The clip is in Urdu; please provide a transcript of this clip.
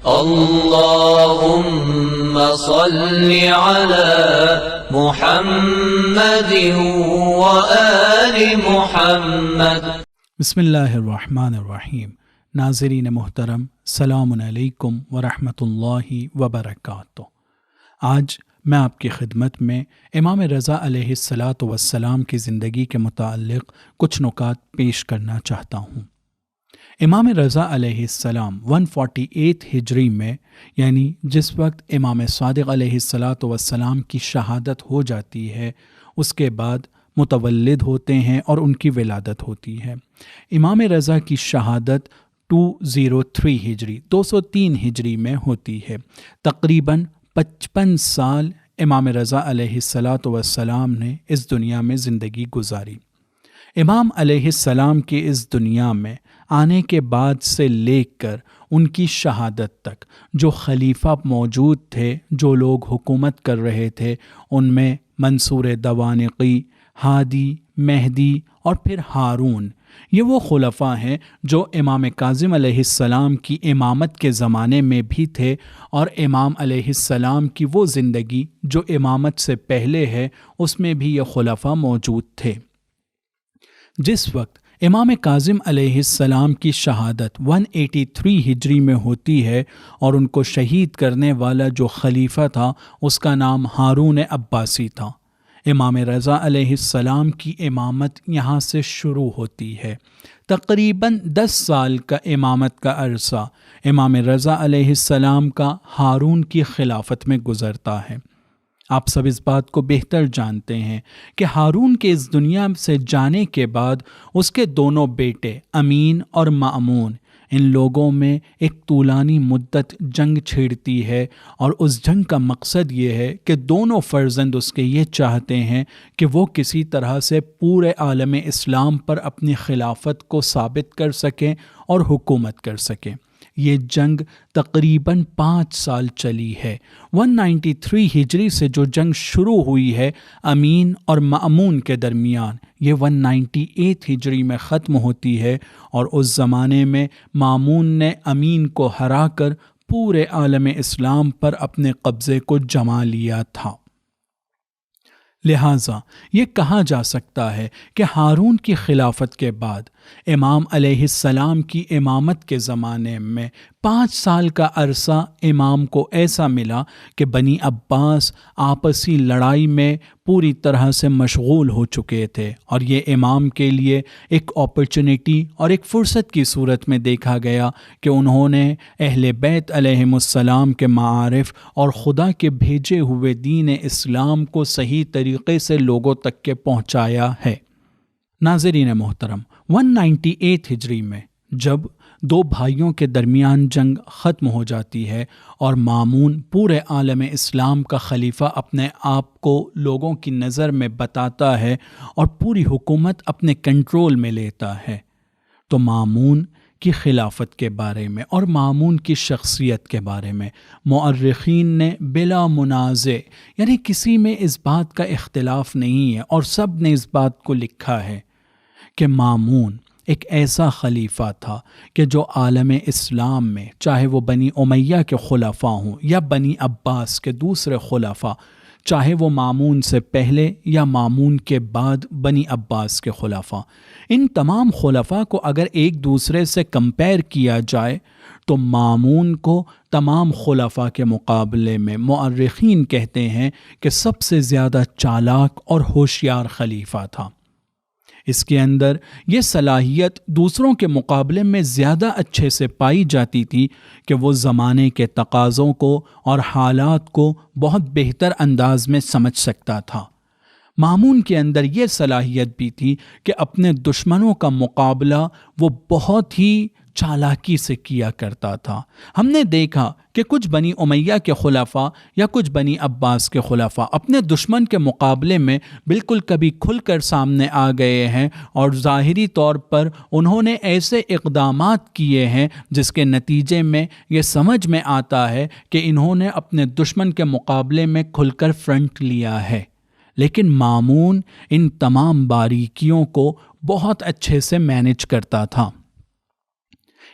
اللهم صل على محمد وآل محمد۔ بسم اللہ الرحمن الرحیم۔ ناظرین محترم، السلام علیکم ورحمۃ اللہ وبرکاتہ۔ آج میں آپ کی خدمت میں امام رضا علیہ الصلاۃ والسلام کی زندگی کے متعلق کچھ نکات پیش کرنا چاہتا ہوں۔ امام رضا علیہ السلام 148 ہجری میں، یعنی جس وقت امام صادق علیہ الصلاۃ والسلام کی شہادت ہو جاتی ہے، اس کے بعد متولد ہوتے ہیں اور ان کی ولادت ہوتی ہے۔ امام رضا کی شہادت 203 ہجری 203 ہجری میں ہوتی ہے۔ تقریباً 55 سال امام رضا علیہ الصلاۃ والسلام نے اس دنیا میں زندگی گزاری۔ امام علیہ السلام کے اس دنیا میں آنے کے بعد سے لے کر ان کی شہادت تک جو خلیفہ موجود تھے، جو لوگ حکومت کر رہے تھے، ان میں منصور دوانقی، ہادی، مہدی اور پھر ہارون، یہ وہ خلفاء ہیں جو امام کاظم علیہ السلام کی امامت کے زمانے میں بھی تھے، اور امام علیہ السلام کی وہ زندگی جو امامت سے پہلے ہے، اس میں بھی یہ خلفاء موجود تھے۔ جس وقت امام کاظم علیہ السلام کی شہادت 183 ہجری میں ہوتی ہے اور ان کو شہید کرنے والا جو خلیفہ تھا اس کا نام ہارون عباسی تھا۔ امام رضا علیہ السلام کی امامت یہاں سے شروع ہوتی ہے۔ تقریباً 10 سال کا امامت کا عرصہ امام رضا علیہ السلام کا ہارون کی خلافت میں گزرتا ہے۔ آپ سب اس بات کو بہتر جانتے ہیں کہ ہارون کے اس دنیا سے جانے کے بعد اس کے دونوں بیٹے امین اور مأمون، ان لوگوں میں ایک طولانی مدت جنگ چھڑتی ہے، اور اس جنگ کا مقصد یہ ہے کہ دونوں فرزند اس کے یہ چاہتے ہیں کہ وہ کسی طرح سے پورے عالم اسلام پر اپنی خلافت کو ثابت کر سکیں اور حکومت کر سکیں۔ یہ جنگ تقریباً 5 سال چلی ہے۔ 193 ہجری سے جو جنگ شروع ہوئی ہے امین اور مأمون کے درمیان، یہ 198 ہجری میں ختم ہوتی ہے، اور اس زمانے میں مأمون نے امین کو ہرا کر پورے عالم اسلام پر اپنے قبضے کو جما لیا تھا۔ لہٰذا یہ کہا جا سکتا ہے کہ ہارون کی خلافت کے بعد امام علیہ السلام کی امامت کے زمانے میں 5 سال کا عرصہ امام کو ایسا ملا کہ بنی عباس آپسی لڑائی میں پوری طرح سے مشغول ہو چکے تھے، اور یہ امام کے لیے ایک اپرچونٹی اور ایک فرصت کی صورت میں دیکھا گیا کہ انہوں نے اہل بیت علیہم السلام کے معارف اور خدا کے بھیجے ہوئے دین اسلام کو صحیح طریقے سے لوگوں تک کے پہنچایا ہے۔ ناظرین محترم، 198 ہجری میں جب 2 بھائیوں کے درمیان جنگ ختم ہو جاتی ہے اور مامون پورے عالم اسلام کا خلیفہ اپنے آپ کو لوگوں کی نظر میں بتاتا ہے اور پوری حکومت اپنے کنٹرول میں لیتا ہے، تو مامون کی خلافت کے بارے میں اور مامون کی شخصیت کے بارے میں مورخین نے بلا منازع، یعنی کسی میں اس بات کا اختلاف نہیں ہے اور سب نے اس بات کو لکھا ہے کہ مامون ایک ایسا خلیفہ تھا کہ جو عالم اسلام میں، چاہے وہ بنی امیہ کے خلفاء ہوں یا بنی عباس کے دوسرے خلفاء، چاہے وہ مامون سے پہلے یا مامون کے بعد بنی عباس کے خلفاء، ان تمام خلفاء کو اگر ایک دوسرے سے کمپیئر کیا جائے تو مامون کو تمام خلفاء کے مقابلے میں مورخین کہتے ہیں کہ سب سے زیادہ چالاک اور ہوشیار خلیفہ تھا۔ اس کے اندر یہ صلاحیت دوسروں کے مقابلے میں زیادہ اچھے سے پائی جاتی تھی کہ وہ زمانے کے تقاضوں کو اور حالات کو بہت بہتر انداز میں سمجھ سکتا تھا۔ مامون کے اندر یہ صلاحیت بھی تھی کہ اپنے دشمنوں کا مقابلہ وہ بہت ہی چالاکی سے کیا کرتا تھا۔ ہم نے دیکھا کہ کچھ بنی امیہ کے خلفاء یا کچھ بنی عباس کے خلفاء اپنے دشمن کے مقابلے میں بالکل کبھی کھل کر سامنے آ گئے ہیں، اور ظاہری طور پر انہوں نے ایسے اقدامات کیے ہیں جس کے نتیجے میں یہ سمجھ میں آتا ہے کہ انہوں نے اپنے دشمن کے مقابلے میں کھل کر فرنٹ لیا ہے۔ لیکن مامون ان تمام باریکیوں کو بہت اچھے سے مینج کرتا تھا۔